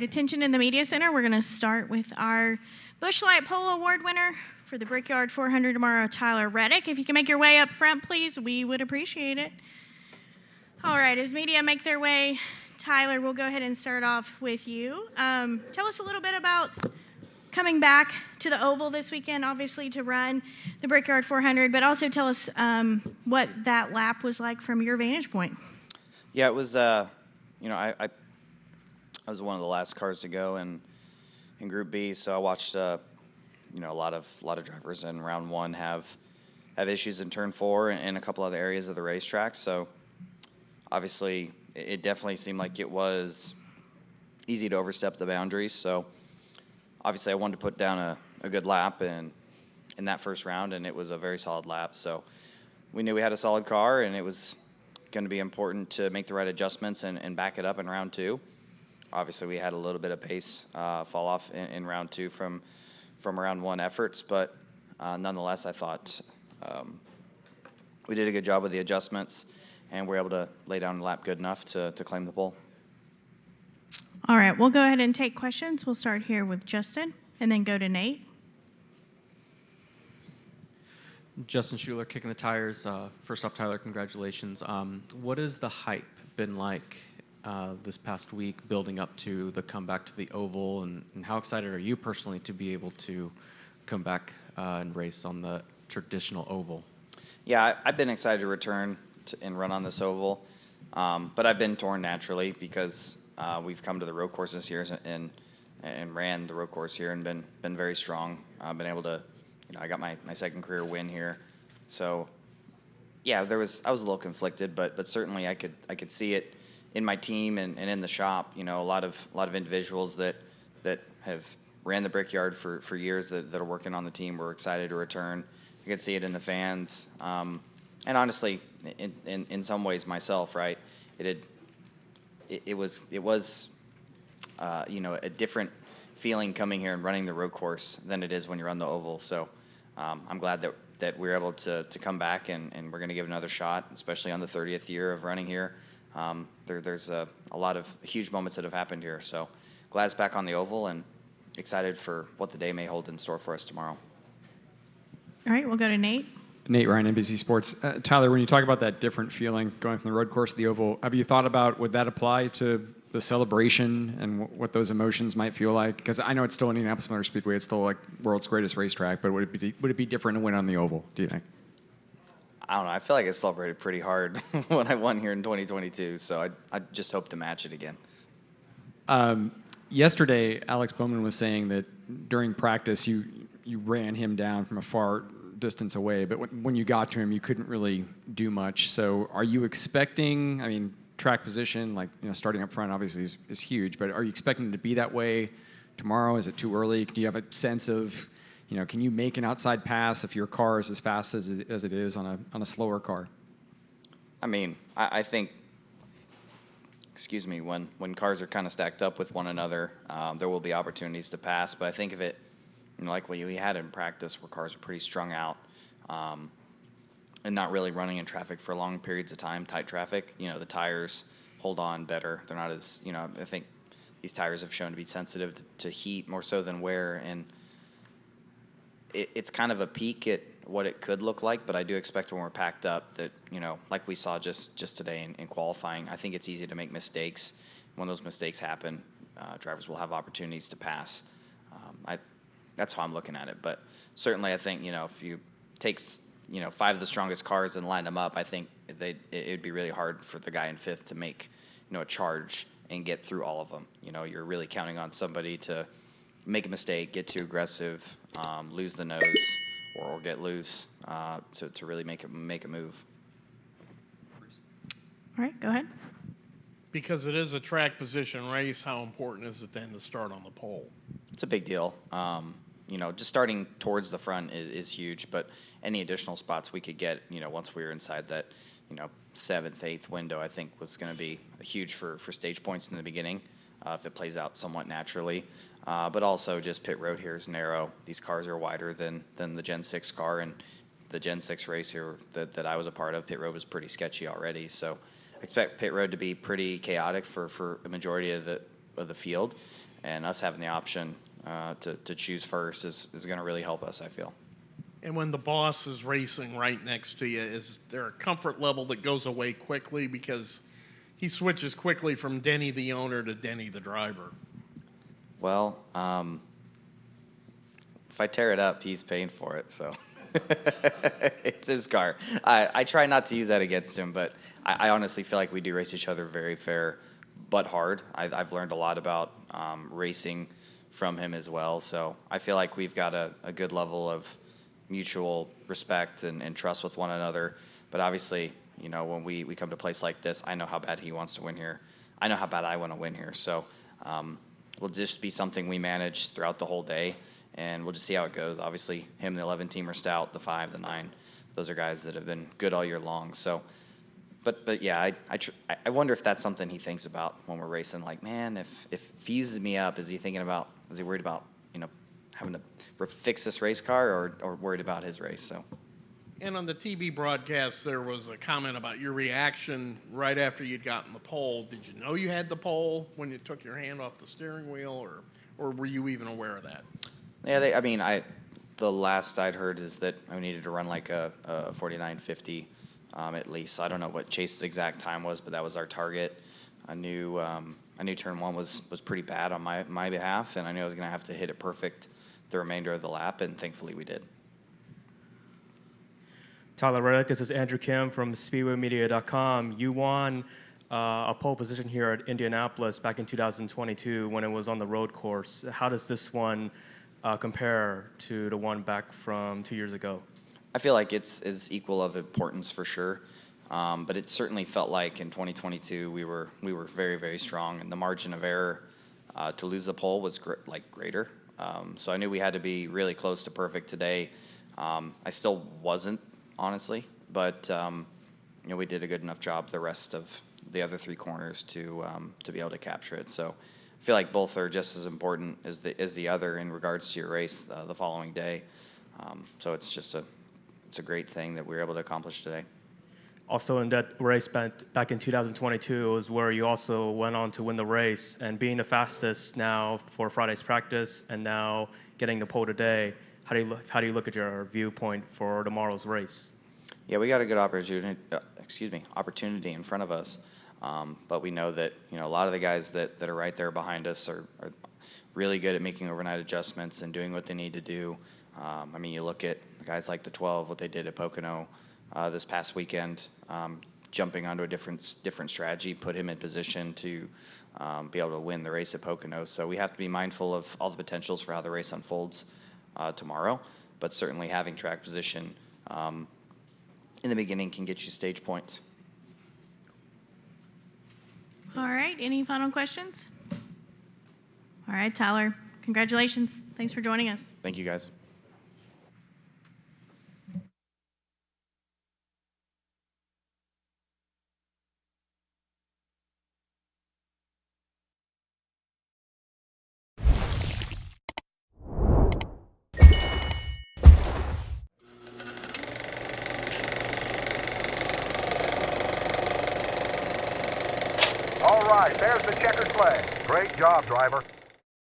right, attention in the media center. We're going to start with our Busch Light Pole Award winner for the Brickyard 400 tomorrow, Tyler Reddick. If you can make your way up front, please, we would appreciate it. All right, as media make their way, Tyler, we'll go ahead and start off with you. Tell us a little bit about coming back to the Oval this weekend, obviously to run the Brickyard 400, but also tell us what that lap was like from your vantage point. Yeah, it was, I was one of the last cars to go in Group B, so I watched, a lot of drivers in round one have issues in turn 4 and a couple other areas of the racetrack. So obviously, it definitely seemed like it was easy to overstep the boundaries. So obviously, I wanted to put down a good lap in that first round, and it was a very solid lap. So we knew we had a solid car, and it was going to be important to make the right adjustments and back it up in round 2. Obviously, we had a little bit of pace fall off in round 2 from round 1 efforts, but nonetheless, I thought we did a good job with the adjustments, and we're able to lay down the lap good enough to claim the pole. All right, we'll go ahead and take questions. We'll start here with Justin and then go to Nate. Justin Schuler, Kicking the Tires. First off, Tyler, congratulations. What has the hype been like this past week building up to the comeback to the Oval, and how excited are you personally to be able to come back and race on the traditional Oval? Yeah, I've been excited to return and run on this Oval, but I've been torn naturally because we've come to the road course this year and ran the road course here and been very strong. I've been able to, I got my second career win here, so yeah, I was a little conflicted, but certainly I could see it in my team and in the shop. A lot of individuals that have ran the Brickyard for years that are working on the team were excited to return. I could see it in the fans, and honestly, in some ways myself, right? It was a different feeling coming here and running the road course than it is when you're on the Oval. So I'm glad that we're able to come back and we're going to give it another shot, especially on the 30th year of running here. There's a lot of huge moments that have happened here. So glad it's back on the Oval and excited for what the day may hold in store for us tomorrow. All right, we'll go to Nate. Nate Ryan, NBC Sports. Tyler, when you talk about that different feeling going from the road course to the Oval, have you thought about would that apply to the celebration and what those emotions might feel like? Because I know it's still Indianapolis Motor Speedway. It's still like world's greatest racetrack, but would it be different to win on the Oval, do you think? I don't know. I feel like I celebrated pretty hard when I won here in 2022, so I just hope to match it again. Yesterday, Alex Bowman was saying that during practice you ran him down from a far distance away, but when you got to him, you couldn't really do much. So are you expecting, track position, starting up front obviously is huge, but are you expecting it to be that way tomorrow? Is it too early? Do you have a sense of, can you make an outside pass if your car is as fast as it is on a slower car? I think, when cars are kind of stacked up with one another, there will be opportunities to pass, but I think of it like what we had in practice where cars are pretty strung out and not really running in traffic for long periods of time, tight traffic. The tires hold on better. They're not as, I think these tires have shown to be sensitive to heat more so than wear, and it's kind of a peek at what it could look like, but I do expect when we're packed up that, like we saw just today in qualifying, I think it's easy to make mistakes. When those mistakes happen, drivers will have opportunities to pass. That's how I'm looking at it. But certainly I think, if you take, 5 of the strongest cars and line them up, I think it would be really hard for the guy in 5th to make, a charge and get through all of them. You're really counting on somebody to make a mistake, get too aggressive, lose the nose, or get loose to really make a move. All right, go ahead. Because it is a track position race, how important is it then to start on the pole? It's a big deal. Just starting towards the front is huge, but any additional spots we could get, once we were inside that, 7th, 8th window, I think was going to be huge for stage points in the beginning, if it plays out somewhat naturally. But also just pit road here is narrow. These cars are wider than the Gen 6 car, and the Gen 6 race here that I was a part of, pit road was pretty sketchy already. So I expect pit road to be pretty chaotic for a majority of the field. and us having the option to choose first is going to really help us, I feel. And when the boss is racing right next to you, is there a comfort level that goes away quickly because he switches quickly from Denny the owner to Denny the driver? Well, if I tear it up, he's paying for it, so it's his car. I try not to use that against him, but I honestly feel like we do race each other very fair but hard. I've learned a lot about racing from him as well, so I feel like we've got a good level of mutual respect and trust with one another. But obviously, you know, when we come to a place like this, I know how bad he wants to win here. I know how bad I want to win here. So it'll just be something we manage throughout the whole day, and we'll just see how it goes. Obviously, him, the 11 team are stout, the 5, the 9, those are guys that have been good all year long. So, but yeah, I wonder if that's something he thinks about when we're racing. Like, man, if he uses me up, is he worried about, you know, having to fix this race car, or worried about his race? So. And on the TV broadcast, there was a comment about your reaction right after you'd gotten the pole. Did you know you had the pole when you took your hand off the steering wheel, or were you even aware of that? Yeah, the last I'd heard is that I needed to run like a 49.50 at least. So I don't know what Chase's exact time was, but that was our target. I knew turn 1 was pretty bad on my behalf, and I knew I was going to have to hit it perfect the remainder of the lap, and thankfully we did. Tyler Reddick, this is Andrew Kim from SpeedwayMedia.com. You won a pole position here at Indianapolis back in 2022 when it was on the road course. How does this one compare to the one back from 2 years ago? I feel like it's equal of importance for sure, but it certainly felt like in 2022 we were very, very strong, and the margin of error to lose the pole was greater. So I knew we had to be really close to perfect today. I still wasn't, honestly, but you know, we did a good enough job the rest of the other 3 corners to be able to capture it. So I feel like both are just as important as the other in regards to your race the following day. So it's a great thing that we were able to accomplish today. Also in that race back in 2022 was where you also went on to win the race, and being the fastest now for Friday's practice and now getting the pole today, how do you look at your viewpoint for tomorrow's race? Yeah, we got a good opportunity in front of us, but we know that, you know, a lot of the guys that are right there behind us are really good at making overnight adjustments and doing what they need to do. I mean, you look at guys like the 12, what they did at Pocono this past weekend, jumping onto a different strategy, put him in position to be able to win the race at Pocono. So we have to be mindful of all the potentials for how the race unfolds tomorrow, but certainly having track position in the beginning can get you stage points. All right, any final questions? All right, Tyler, congratulations. Thanks for joining us. Thank you, guys. All right, there's the checkered flag. Great job, driver.